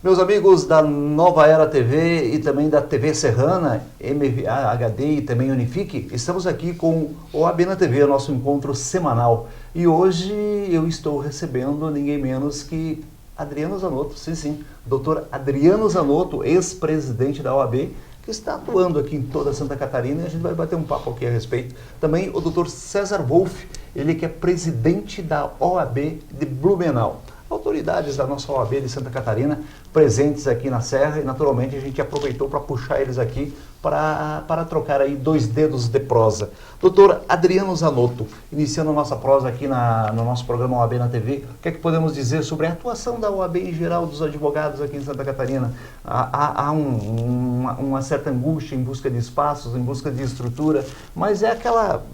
Meus amigos da Nova Era TV e também da TV Serrana, MVA, HD e também Unifique, estamos aqui com o OAB na TV, nosso encontro semanal. E hoje eu estou recebendo ninguém menos que Adriano Zanotto, sim, doutor Adriano Zanotto, ex-presidente da OAB, que está atuando aqui em toda Santa Catarina, e a gente vai bater um papo aqui a respeito. Também o doutor César Wolff, ele que é presidente da OAB de Blumenau. Autoridades da nossa OAB de Santa Catarina presentes aqui na Serra e naturalmente a gente aproveitou para puxar eles aqui para trocar aí dois dedos de prosa. Doutor Adriano Zanotto, iniciando a nossa prosa aqui no nosso programa OAB na TV, o que é que podemos dizer sobre a atuação da OAB em geral, dos advogados aqui em Santa Catarina? Há uma certa angústia em busca de espaços, em busca de estrutura, mas é aquela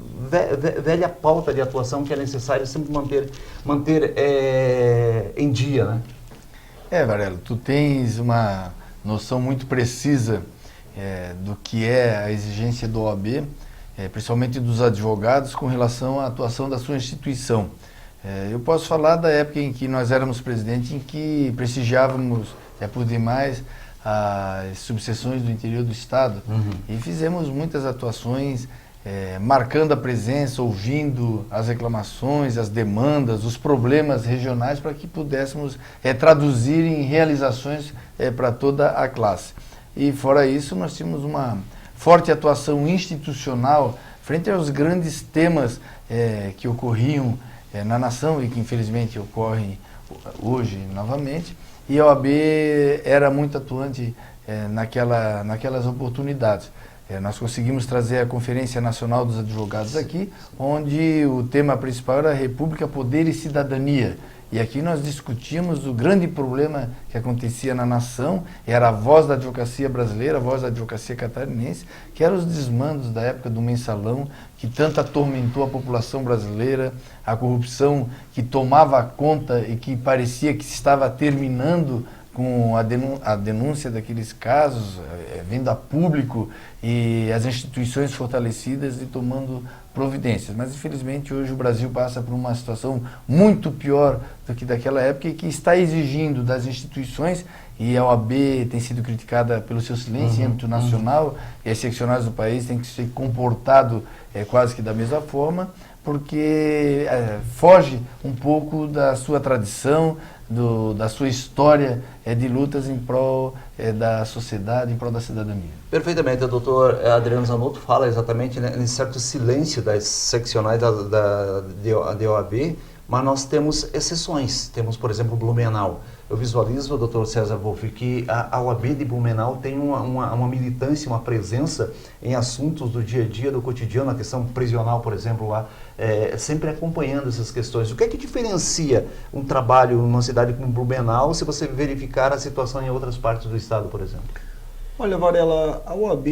velha pauta de atuação que é necessário sempre manter em dia, né? Varela, tu tens uma noção muito precisa do que é a exigência do OAB, principalmente dos advogados, com relação à atuação da sua instituição. Eu posso falar da época em que nós éramos presidente, em que prestigiávamos por demais as subseções do interior do Estado, e fizemos muitas atuações marcando a presença, ouvindo as reclamações, as demandas, os problemas regionais para que pudéssemos traduzir em realizações para toda a classe. E fora isso, nós tínhamos uma forte atuação institucional frente aos grandes temas que ocorriam na nação e que infelizmente ocorrem hoje novamente, e a OAB era muito atuante naquelas oportunidades. Nós conseguimos trazer a Conferência Nacional dos Advogados aqui, onde o tema principal era República, Poder e Cidadania. E aqui nós discutimos o grande problema que acontecia na nação, era a voz da advocacia brasileira, a voz da advocacia catarinense, que eram os desmandos da época do mensalão, que tanto atormentou a população brasileira, a corrupção que tomava conta e que parecia que se estava terminando com a denúncia daqueles casos, vindo a público e as instituições fortalecidas e tomando providências. Mas, infelizmente, hoje o Brasil passa por uma situação muito pior do que daquela época e que está exigindo das instituições, e a OAB tem sido criticada pelo seu silêncio em âmbito nacional, e as seccionais do país têm que se comportado quase que da mesma forma, porque foge um pouco da sua tradição, da sua história de lutas em prol da sociedade, em prol da cidadania. Perfeitamente, o doutor Adriano Zanotto fala exatamente nesse certo silêncio das seccionais da OAB, mas nós temos exceções. Temos, por exemplo, Blumenau. Eu visualizo, doutor César Wolff, que a OAB de Blumenau tem uma militância, uma presença em assuntos do dia a dia, do cotidiano, a questão prisional, por exemplo, lá, sempre acompanhando essas questões. O que é que diferencia um trabalho numa cidade como Blumenau se você verificar a situação em outras partes do estado, por exemplo? Olha, Varela, a OAB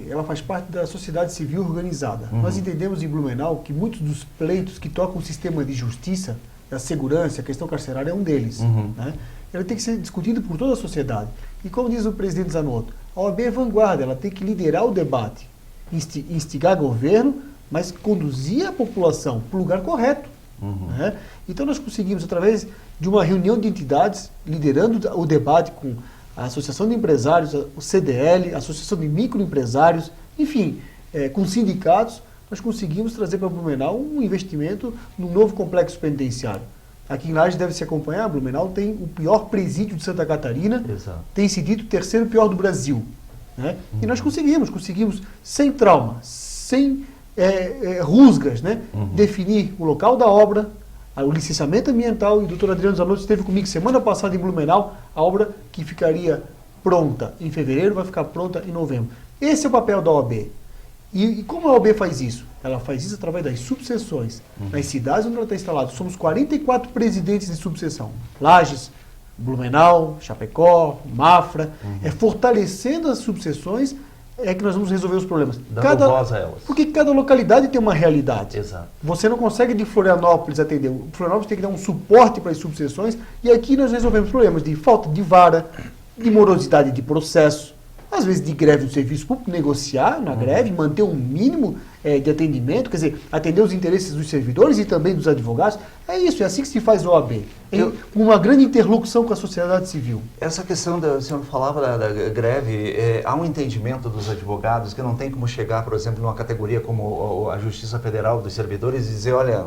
ela faz parte da sociedade civil organizada. Nós entendemos em Blumenau que muitos dos pleitos que tocam o sistema de justiça, a segurança, a questão carcerária é um deles. Né? Ele tem que ser discutido por toda a sociedade. E como diz o presidente Zanotto, a OAB é vanguarda, ela tem que liderar o debate, instigar governo, mas conduzir a população para o lugar correto. Né? Então nós conseguimos, através de uma reunião de entidades, liderando o debate com a Associação de Empresários, o CDL, a Associação de Microempresários, enfim, com sindicatos, nós conseguimos trazer para Blumenau um investimento no novo complexo penitenciário. Aqui em Lages deve se acompanhar, Blumenau tem o pior presídio de Santa Catarina, tem sido dito o terceiro pior do Brasil. Né? E nós conseguimos sem trauma, sem rusgas, né? Definir o local da obra, o licenciamento ambiental, e o doutor Adriano Zanotto esteve comigo semana passada em Blumenau, a obra que ficaria pronta em fevereiro vai ficar pronta em novembro. Esse é o papel da OAB. E como a OAB faz isso? Ela faz isso através das subseções. Nas cidades onde ela está instalada, somos 44 presidentes de subseção. Lages, Blumenau, Chapecó, Mafra. Fortalecendo as subseções que nós vamos resolver os problemas. Dando voz a elas. Porque cada localidade tem uma realidade. Exato. Você não consegue de Florianópolis atender. O Florianópolis tem que dar um suporte para as subseções, e aqui nós resolvemos problemas de falta de vara, de morosidade de processo, às vezes de greve do serviço público, negociar na greve, manter um mínimo de atendimento, quer dizer, atender os interesses dos servidores e também dos advogados. É isso, é assim que se faz a OAB. Uma grande interlocução com a sociedade civil. Essa questão, o senhor falava da greve, há um entendimento dos advogados que não tem como chegar, por exemplo, numa categoria como a Justiça Federal dos Servidores e dizer, olha,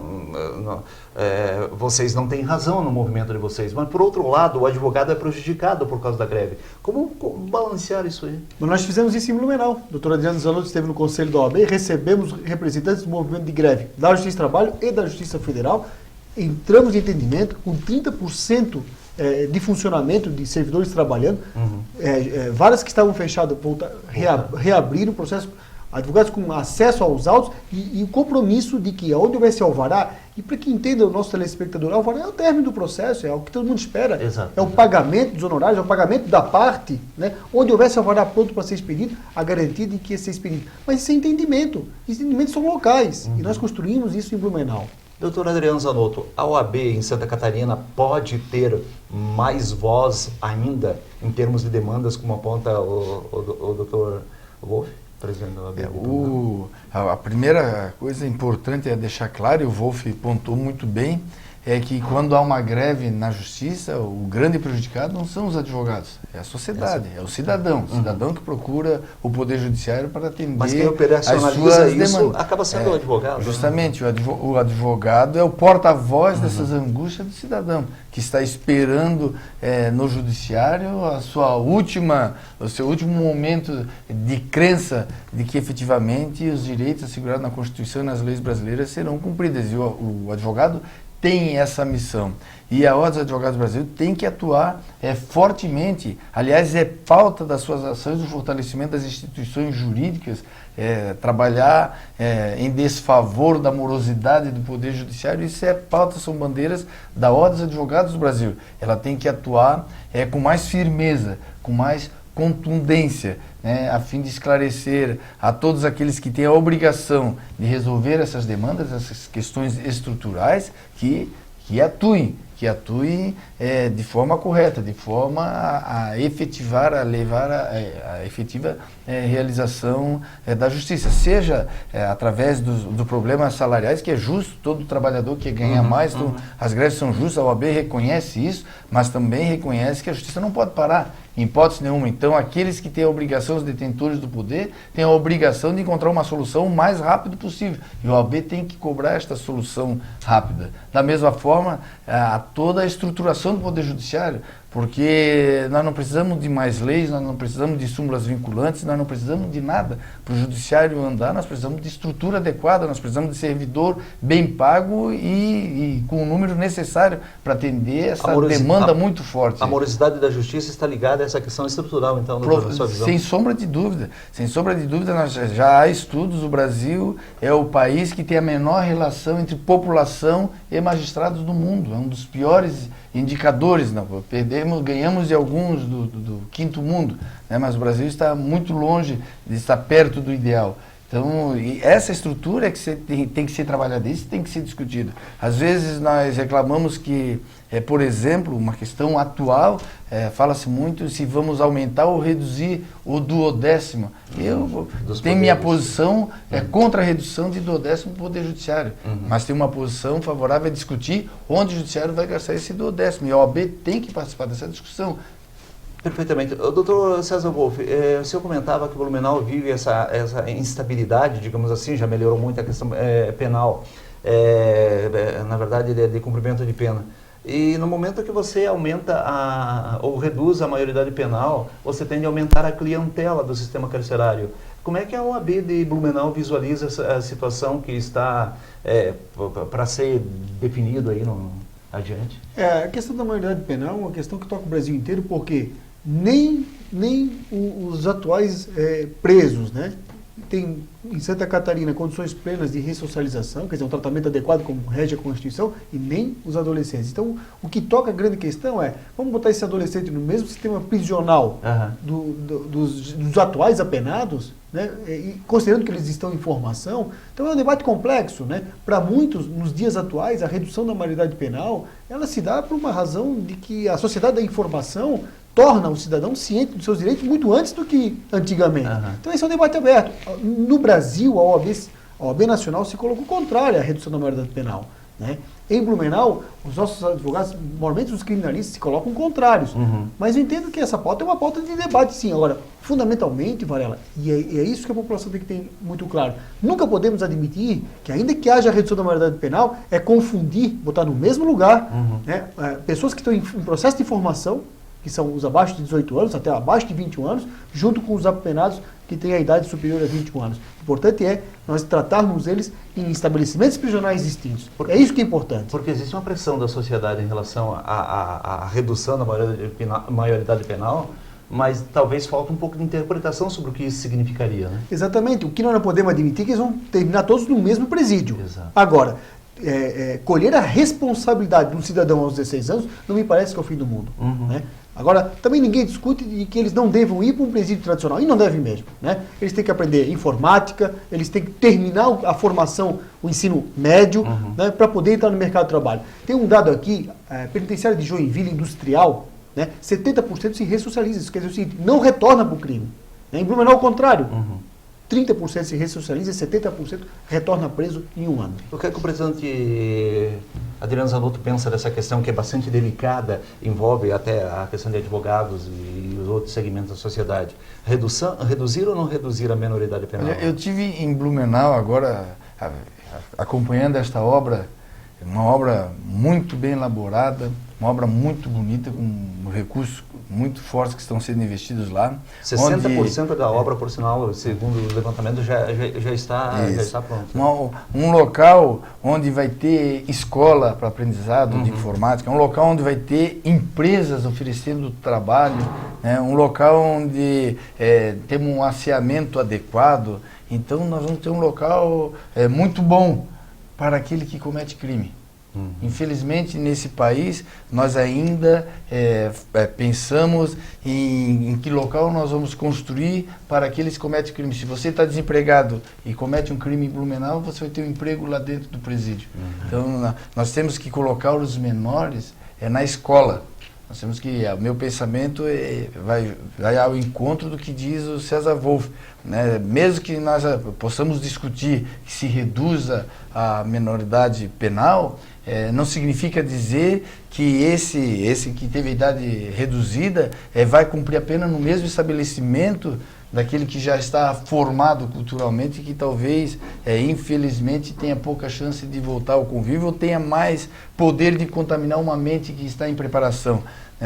vocês não têm razão no movimento de vocês, mas por outro lado, o advogado é prejudicado por causa da greve. Como balancear isso aí? Nós fizemos isso em Blumenau. O doutor Adriano Zanotto esteve no Conselho da OAB, recebemos representantes do movimento de greve da Justiça do Trabalho e da Justiça Federal. Entramos em entendimento com 30% de funcionamento de servidores trabalhando, várias que estavam fechadas reabriram o processo, advogados com acesso aos autos e o compromisso de que onde houvesse alvará, e para que entenda o nosso telespectador, alvará é o término do processo, é o que todo mundo espera, é o pagamento dos honorários, é o pagamento da parte, né? Onde houvesse alvará pronto para ser expedido, a garantia de que ia ser expedido. Mas isso é entendimento, os entendimentos são locais, e nós construímos isso em Blumenau. Doutor Adriano Zanotto, a OAB em Santa Catarina pode ter mais voz ainda em termos de demandas, como aponta o doutor Wolff, presidente da OAB? A primeira coisa importante é deixar claro, e o Wolff pontuou muito bem, é que quando há uma greve na justiça, o grande prejudicado não são os advogados, é a sociedade, é o cidadão. O cidadão que procura o Poder Judiciário para atender Mas quem as operacionaliza suas isso demandas. acaba sendo o advogado. Justamente, o advogado é o porta-voz dessas angústias do cidadão, que está esperando no Judiciário o seu último momento de crença de que efetivamente os direitos assegurados na Constituição e nas leis brasileiras serão cumpridos. E o advogado tem essa missão. E a Ordem dos Advogados do Brasil tem que atuar fortemente. Aliás, é pauta das suas ações o fortalecimento das instituições jurídicas, trabalhar em desfavor da morosidade do Poder Judiciário. Isso é pauta, são bandeiras da Ordem dos Advogados do Brasil. Ela tem que atuar com mais firmeza, com mais contundência, né, a fim de esclarecer a todos aqueles que têm a obrigação de resolver essas demandas, essas questões estruturais, que atuem de forma correta, de forma a efetivar, a levar a efetiva realização da justiça, seja através dos problemas salariais, que é justo, todo trabalhador que ganha mais, então, as greves são justas, a OAB reconhece isso, mas também reconhece que a justiça não pode parar, em hipótese nenhuma. Então, aqueles que têm a obrigação, os detentores do poder, têm a obrigação de encontrar uma solução o mais rápido possível. E a OAB tem que cobrar esta solução rápida. Da mesma forma, toda a estruturação do Poder Judiciário, porque nós não precisamos de mais leis, nós não precisamos de súmulas vinculantes, nós não precisamos de nada para o Judiciário andar, nós precisamos de estrutura adequada, nós precisamos de servidor bem pago e com o número necessário para atender essa demanda muito forte. A morosidade da justiça está ligada a essa questão estrutural, então, na sua visão? Sem sombra de dúvida, já há estudos, o Brasil é o país que tem a menor relação entre população e magistrados do mundo, é um dos piores indicadores, ganhamos de alguns do quinto mundo, né, mas o Brasil está muito longe de estar perto do ideal. Então, essa estrutura é que tem que ser trabalhada, isso tem que ser discutido. Às vezes nós reclamamos que, por exemplo, uma questão atual, fala-se muito se vamos aumentar ou reduzir o duodécimo. Eu tenho minha posição contra a redução de duodécimo do Poder Judiciário, mas tenho uma posição favorável a discutir onde o Judiciário vai gastar esse duodécimo. E a OAB tem que participar dessa discussão. Perfeitamente. Doutor César Wolff, o senhor comentava que o Blumenau vive essa instabilidade, digamos assim, já melhorou muito a questão penal, na verdade, de cumprimento de pena. E no momento que você aumenta ou reduz a maioridade penal, você tende a aumentar a clientela do sistema carcerário. Como é que a OAB de Blumenau visualiza essa situação que está para ser definido aí adiante? A questão da maioridade penal é uma questão que toca o Brasil inteiro, porque nem os atuais presos, né, têm em Santa Catarina condições plenas de ressocialização, quer dizer, um tratamento adequado como rege a Constituição, e nem os adolescentes. Então, o que toca a grande questão vamos botar esse adolescente no mesmo sistema prisional dos atuais apenados, né, e considerando que eles estão em formação. Então é um debate complexo, né? Para muitos, nos dias atuais, a redução da maioridade penal, ela se dá por uma razão de que a sociedade da informação torna o cidadão ciente dos seus direitos muito antes do que antigamente. Então esse é um debate aberto. No Brasil, A OAB Nacional se colocou contrária à redução da maioridade penal, né? Em Blumenau, os nossos advogados, normalmente os criminalistas se colocam contrários. Mas eu entendo que essa pauta é uma pauta de debate, sim. Agora, fundamentalmente, Varela, e é isso que a população tem que ter muito claro, nunca podemos admitir que, ainda que haja redução da maioridade penal, é confundir, botar no mesmo lugar, né, pessoas que estão em processo de formação, que são os abaixo de 18 anos, até abaixo de 21 anos, junto com os apenados que têm a idade superior a 21 anos. O importante é nós tratarmos eles em estabelecimentos prisionais distintos. É isso que é importante. Porque existe uma pressão da sociedade em relação à redução da maioridade penal, mas talvez falta um pouco de interpretação sobre o que isso significaria, né? Exatamente. O que nós não podemos admitir é que eles vão terminar todos no mesmo presídio. Exato. Agora, colher a responsabilidade de um cidadão aos 16 anos não me parece que é o fim do mundo, né? Agora, também ninguém discute de que eles não devam ir para um presídio tradicional, e não devem mesmo, né? Eles têm que aprender informática, eles têm que terminar a formação, o ensino médio, né, para poder entrar no mercado de trabalho. Tem um dado aqui, penitenciária de Joinville Industrial, né, 70% se ressocializa, isso quer dizer o seguinte, não retorna para o crime. Né? Em Blumenau, ao contrário. 30% se ressocializa e 70% retorna preso em um ano. O que é que o presidente Adriano Zanotto pensa dessa questão, que é bastante delicada, envolve até a questão de advogados e os outros segmentos da sociedade? Reduzir ou não reduzir a menoridade penal? Eu tive em Blumenau agora, acompanhando esta obra, uma obra muito bem elaborada, uma obra muito bonita, com recursos muito fortes que estão sendo investidos lá. 60% da obra, por sinal, segundo o levantamento, já está pronto. Um local onde vai ter escola para aprendizado de informática, um local onde vai ter empresas oferecendo trabalho, né? Um local onde temos um asseamento adequado. Então nós vamos ter um local muito bom para aquele que comete crime. Infelizmente, nesse país, nós ainda pensamos em que local nós vamos construir para aqueles que cometem crime. Se você está desempregado e comete um crime em Blumenau, você vai ter um emprego lá dentro do presídio. Então, nós temos que colocar os menores na escola. Nós temos que, o meu pensamento vai ao encontro do que diz o César Wolff, né? Mesmo que nós possamos discutir que se reduza a menoridade penal, não significa dizer que esse que teve a idade reduzida vai cumprir a pena no mesmo estabelecimento daquele que já está formado culturalmente e que talvez, infelizmente, tenha pouca chance de voltar ao convívio ou tenha mais poder de contaminar uma mente que está em preparação.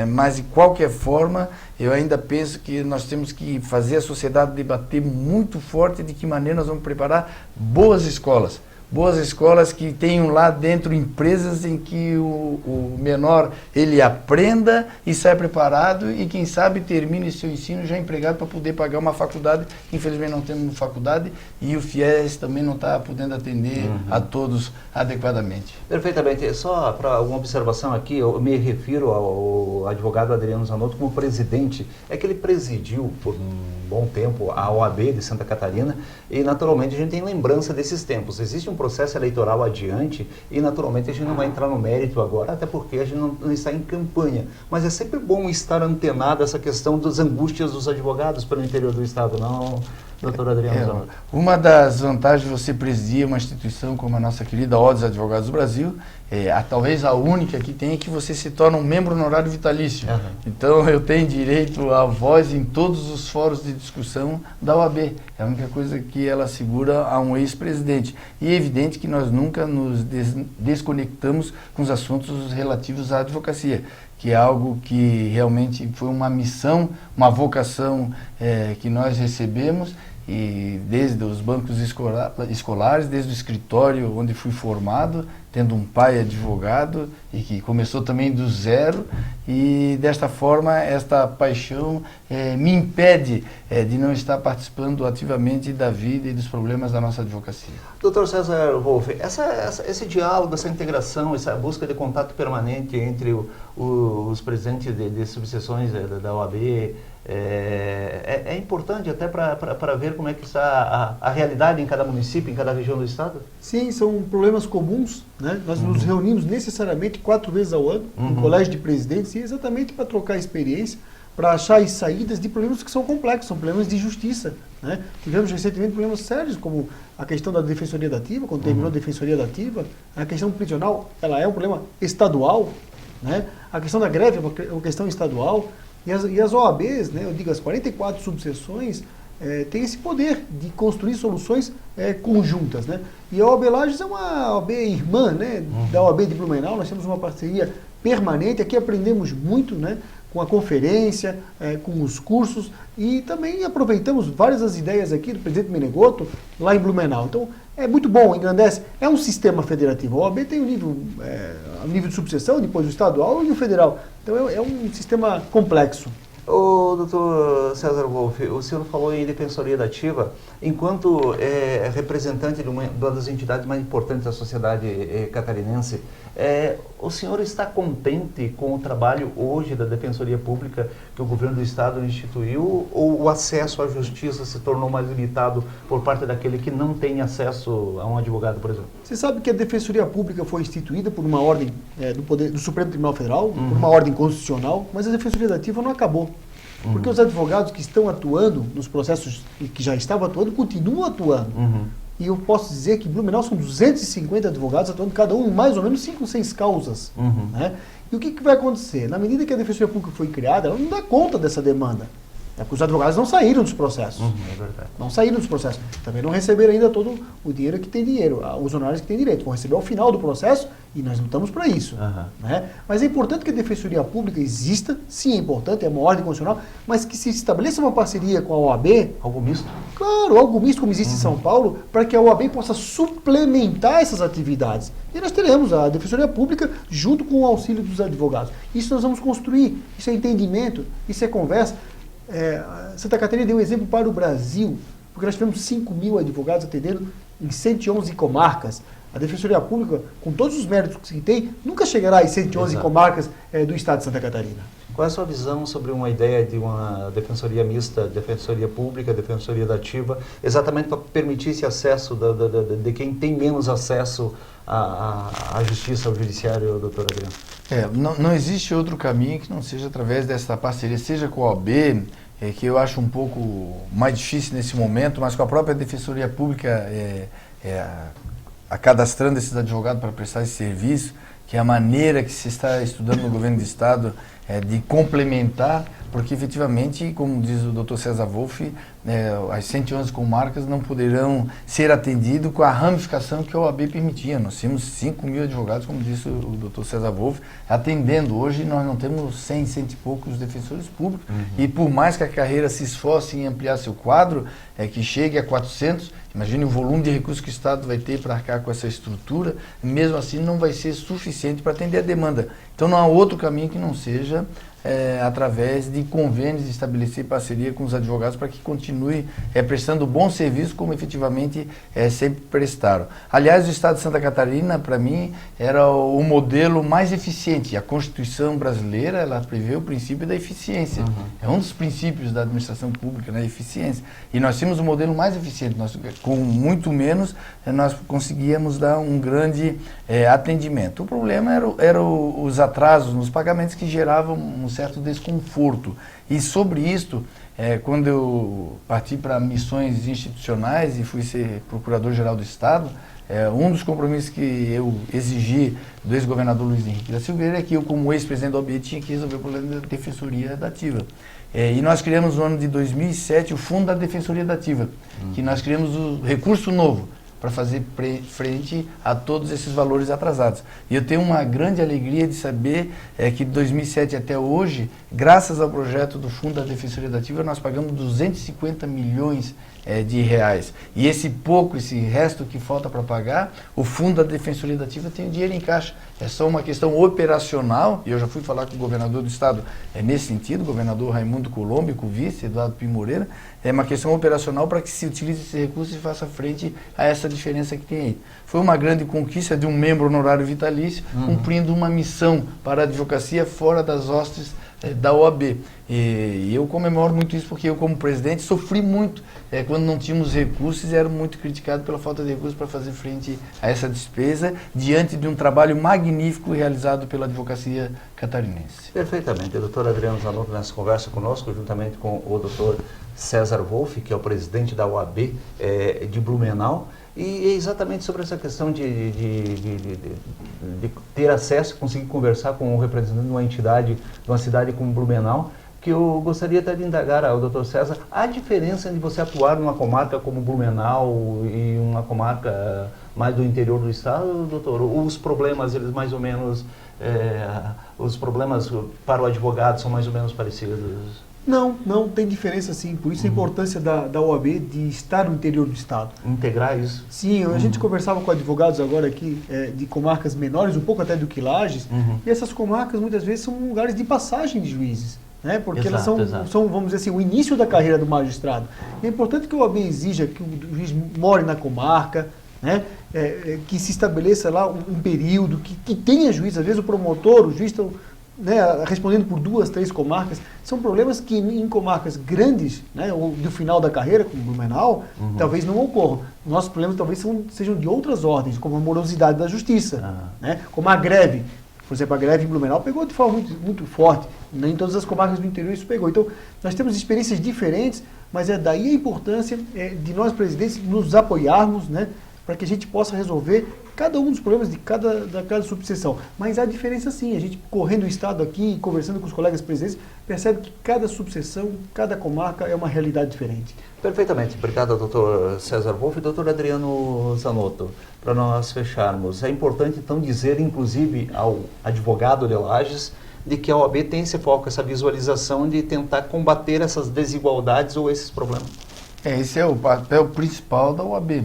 Mas, de qualquer forma, eu ainda penso que nós temos que fazer a sociedade debater muito forte de que maneira nós vamos preparar boas escolas. Boas escolas que tenham lá dentro empresas em que o menor ele aprenda e saia preparado e quem sabe termine seu ensino já empregado para poder pagar uma faculdade. Infelizmente não temos faculdade e o FIES também não está podendo atender a todos adequadamente. Perfeitamente. Só para uma observação aqui, eu me refiro ao advogado Adriano Zanotto como presidente. É que ele presidiu por um bom tempo a OAB de Santa Catarina e naturalmente a gente tem lembrança desses tempos. Existe um processo eleitoral adiante e naturalmente a gente não vai entrar no mérito agora, até porque a gente não está em campanha. Mas é sempre bom estar antenado essa questão das angústias dos advogados pelo interior do estado, não, doutor Adriano Zanotto? Uma das vantagens de você presidir uma instituição como a nossa querida Ordem dos Advogados do Brasil, talvez a única que tem, é que você se torna um membro honorário vitalício. Então eu tenho direito à voz em todos os fóruns de discussão da OAB. É a única coisa que ela assegura a um ex-presidente. E é evidente que nós nunca nos desconectamos com os assuntos relativos à advocacia, que é algo que realmente foi uma missão, uma vocação que nós recebemos, e desde os bancos escolares, desde o escritório onde fui formado, tendo um pai advogado e que começou também do zero, e desta forma esta paixão me impede de não estar participando ativamente da vida e dos problemas da nossa advocacia. Doutor César Wolff, esse diálogo, essa integração, essa busca de contato permanente entre os presidentes de subseções da OAB, é importante até para ver como é que está a realidade em cada município, em cada região do estado? Sim, são problemas comuns, né? Nós nos reunimos necessariamente 4 vezes ao ano no colégio de presidentes, e exatamente para trocar experiência, para achar as saídas de problemas que são complexos, são problemas de justiça, né? Tivemos recentemente problemas sérios, como a questão da defensoria dativa, quando terminou a defensoria dativa, a questão prisional, ela é um problema estadual, né? A questão da greve é uma questão estadual, e as OABs, né, eu digo, as 44 subseções, têm esse poder de construir soluções conjuntas, né? E a OAB Lages é uma OAB irmã, né, da OAB de Blumenau. Nós temos uma parceria permanente, aqui aprendemos muito, né, com a conferência, com os cursos, e também aproveitamos várias das ideias aqui do presidente Menegotto lá em Blumenau. Então, é muito bom, engrandece. É um sistema federativo. A OAB tem o nível de subseção, depois o estadual e o federal. Então, é um sistema complexo. O doutor César Wolff, o senhor falou em defensoria dativa, enquanto representante de uma das entidades mais importantes da sociedade catarinense, o senhor está contente com o trabalho hoje da defensoria pública que o governo do estado instituiu, ou o acesso à justiça se tornou mais limitado por parte daquele que não tem acesso a um advogado, por exemplo? Você sabe que a defensoria pública foi instituída por uma ordem do Supremo Tribunal Federal, por uma ordem constitucional, mas a defensoria dativa não acabou. Porque os advogados que estão atuando nos processos e que já estavam atuando, continuam atuando. E eu posso dizer que em Blumenau são 250 advogados atuando, cada um em mais ou menos 5 ou 6 causas. Né? E o que vai acontecer? Na medida que a defensoria pública foi criada, ela não dá conta dessa demanda. É porque os advogados não saíram dos processos. É verdade. Não saíram dos processos. Também não receberam ainda todo o dinheiro que tem dinheiro, os honorários que tem direito. Vão receber ao final do processo e nós lutamos para isso. Né? Mas é importante que a defensoria pública exista, sim, é importante, é uma ordem constitucional, mas que se estabeleça uma parceria com a OAB. Algo misto? Claro, algo misto como existe em São Paulo, para que a OAB possa suplementar essas atividades. E nós teremos a defensoria pública junto com o auxílio dos advogados. Isso nós vamos construir, isso é entendimento, isso é conversa. Santa Catarina deu um exemplo para o Brasil, porque nós tivemos 5 mil advogados atendendo em 111 comarcas. A Defensoria Pública, com todos os méritos que tem, nunca chegará às 111 comarcas do estado de Santa Catarina. Qual é a sua visão sobre uma ideia de uma defensoria mista, defensoria pública, defensoria dativa, exatamente para permitir esse acesso de quem tem menos acesso à justiça, ao judiciário, doutor Adriano? Não existe outro caminho que não seja através dessa parceria, seja com a OAB, que eu acho um pouco mais difícil nesse momento, mas com a própria Defensoria Pública cadastrando esses advogados para prestar esse serviço, que é a maneira que se está estudando no governo do estado de complementar, porque efetivamente, como diz o Dr. César Wolff, as 111 comarcas não poderão ser atendidas com a ramificação que a OAB permitia. Nós tínhamos 5 mil advogados, como disse o Dr. César Wolff, atendendo. Hoje nós não temos 100 e poucos defensores públicos, e por mais que a carreira se esforce em ampliar seu quadro, que chegue a 400, imagine o volume de recursos que o Estado vai ter para arcar com essa estrutura, mesmo assim não vai ser suficiente para atender a demanda. Então não há outro caminho que não seja através de convênios, de estabelecer parceria com os advogados para que continue prestando bom serviço como efetivamente sempre prestaram. Aliás, o Estado de Santa Catarina, para mim, era o modelo mais eficiente. A Constituição brasileira, ela prevê o princípio da eficiência. É um dos princípios da administração pública, né, a eficiência. E nós tínhamos o modelo mais eficiente. Nós, com muito menos, nós conseguíamos dar um grande atendimento. O problema era os atrasos nos pagamentos que geravam um certo desconforto. E sobre isto, quando eu parti para missões institucionais e fui ser procurador-geral do Estado, um dos compromissos que eu exigi do ex-governador Luiz Henrique da Silveira é que eu, como ex-presidente da OAB, tinha que resolver o problema da defensoria dativa. E nós criamos no ano de 2007 o Fundo da Defensoria Dativa, que nós criamos o recurso novo para fazer frente a todos esses valores atrasados. E eu tenho uma grande alegria de saber que de 2007 até hoje, graças ao projeto do Fundo da Defensoria Dativa, nós pagamos 250 milhões de reais. E esse resto que falta para pagar, o Fundo da Defensoria Dativa tem o dinheiro em caixa. É só uma questão operacional, e eu já fui falar com o governador do estado nesse sentido, o governador Raimundo Colombo, com o vice, Eduardo Pim Moreira, é uma questão operacional para que se utilize esse recurso e faça frente a essa diferença que tem aí. Foi uma grande conquista de um membro honorário vitalício, cumprindo uma missão para a advocacia fora das hostes da OAB. E eu comemoro muito isso porque eu, como presidente, sofri muito quando não tínhamos recursos e era muito criticado pela falta de recursos para fazer frente a essa despesa, diante de um trabalho magnífico realizado pela advocacia catarinense. Perfeitamente. O doutor Adriano Zanotto nessa conversa conosco, juntamente com o doutor César Wolff, que é o presidente da OAB de Blumenau, e é exatamente sobre essa questão de ter acesso, conseguir conversar com um representante de uma entidade, de uma cidade como Blumenau, que eu gostaria até de indagar ao Dr. César a diferença de você atuar numa comarca como Blumenau e uma comarca mais do interior do estado, doutor? Os problemas, eles mais ou menos, os problemas para o advogado são mais ou menos parecidos? Não tem diferença sim, por isso a importância da OAB de estar no interior do estado. Integrar isso? Sim, a gente conversava com advogados agora aqui de comarcas menores, um pouco até do que Lages, e essas comarcas muitas vezes são lugares de passagem de juízes. Né? Porque elas são, vamos dizer assim, o início da carreira do magistrado. E é importante que a OAB exija que o juiz more na comarca, né? Que se estabeleça lá um período, que tenha juiz, às vezes o promotor, o juiz estão respondendo por 2, 3 comarcas. São problemas que em comarcas grandes, né, ou do final da carreira, como Blumenau, talvez não ocorram. Nossos problemas talvez sejam de outras ordens, como a morosidade da justiça, né? Como a greve. Por exemplo, a greve em Blumenau pegou de forma muito, muito forte. Nem em todas as comarcas do interior isso pegou. Então, nós temos experiências diferentes, mas é daí a importância de nós, presidentes, nos apoiarmos, né, para que a gente possa resolver cada um dos problemas de cada subseção. Mas há diferença sim. A gente, correndo o estado aqui, conversando com os colegas presidentes, percebe que cada subseção, cada comarca é uma realidade diferente. Perfeitamente. Obrigado, doutor César Wolff e doutor Adriano Zanotto. Para nós fecharmos, é importante então dizer, inclusive, ao advogado de Lages, de que a OAB tem esse foco, essa visualização de tentar combater essas desigualdades ou esses problemas. Esse é o papel principal da OAB.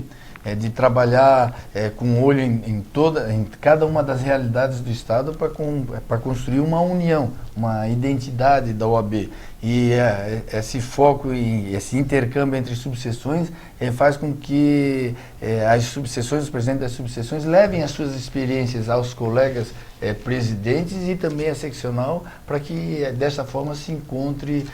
De trabalhar com olho em cada uma das realidades do Estado para construir uma união, uma identidade da OAB. E esse foco, esse intercâmbio entre subseções faz com que as subseções, os presidentes das subseções levem as suas experiências aos colegas presidentes e também a seccional, para que dessa forma se encontre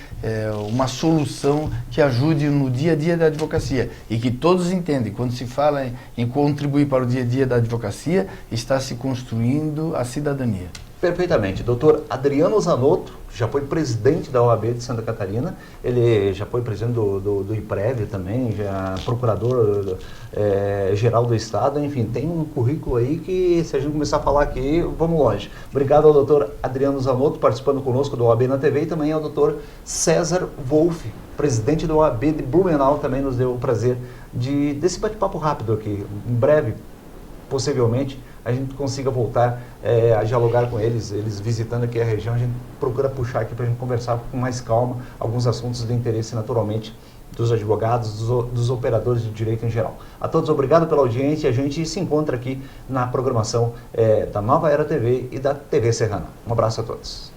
uma solução que ajude no dia a dia da advocacia e que todos entendem. Quando se fala em contribuir para o dia a dia da advocacia, está se construindo a cidadania. Perfeitamente. Doutor Adriano Zanotto já foi presidente da OAB de Santa Catarina, ele já foi presidente do IPREV também, já procurador geral do Estado, enfim, tem um currículo aí que, se a gente começar a falar aqui, vamos longe. Obrigado ao doutor Adriano Zanotto participando conosco do OAB na TV e também ao doutor César Wolff, presidente da OAB de Blumenau, também nos deu o prazer desse bate-papo rápido aqui. Em breve, possivelmente, a gente consiga voltar a dialogar com eles visitando aqui a região, a gente procura puxar aqui para a gente conversar com mais calma alguns assuntos de interesse naturalmente dos advogados, dos operadores de direito em geral. A todos obrigado pela audiência, a gente se encontra aqui na programação da Nova Era TV e da TV Serrana. Um abraço a todos.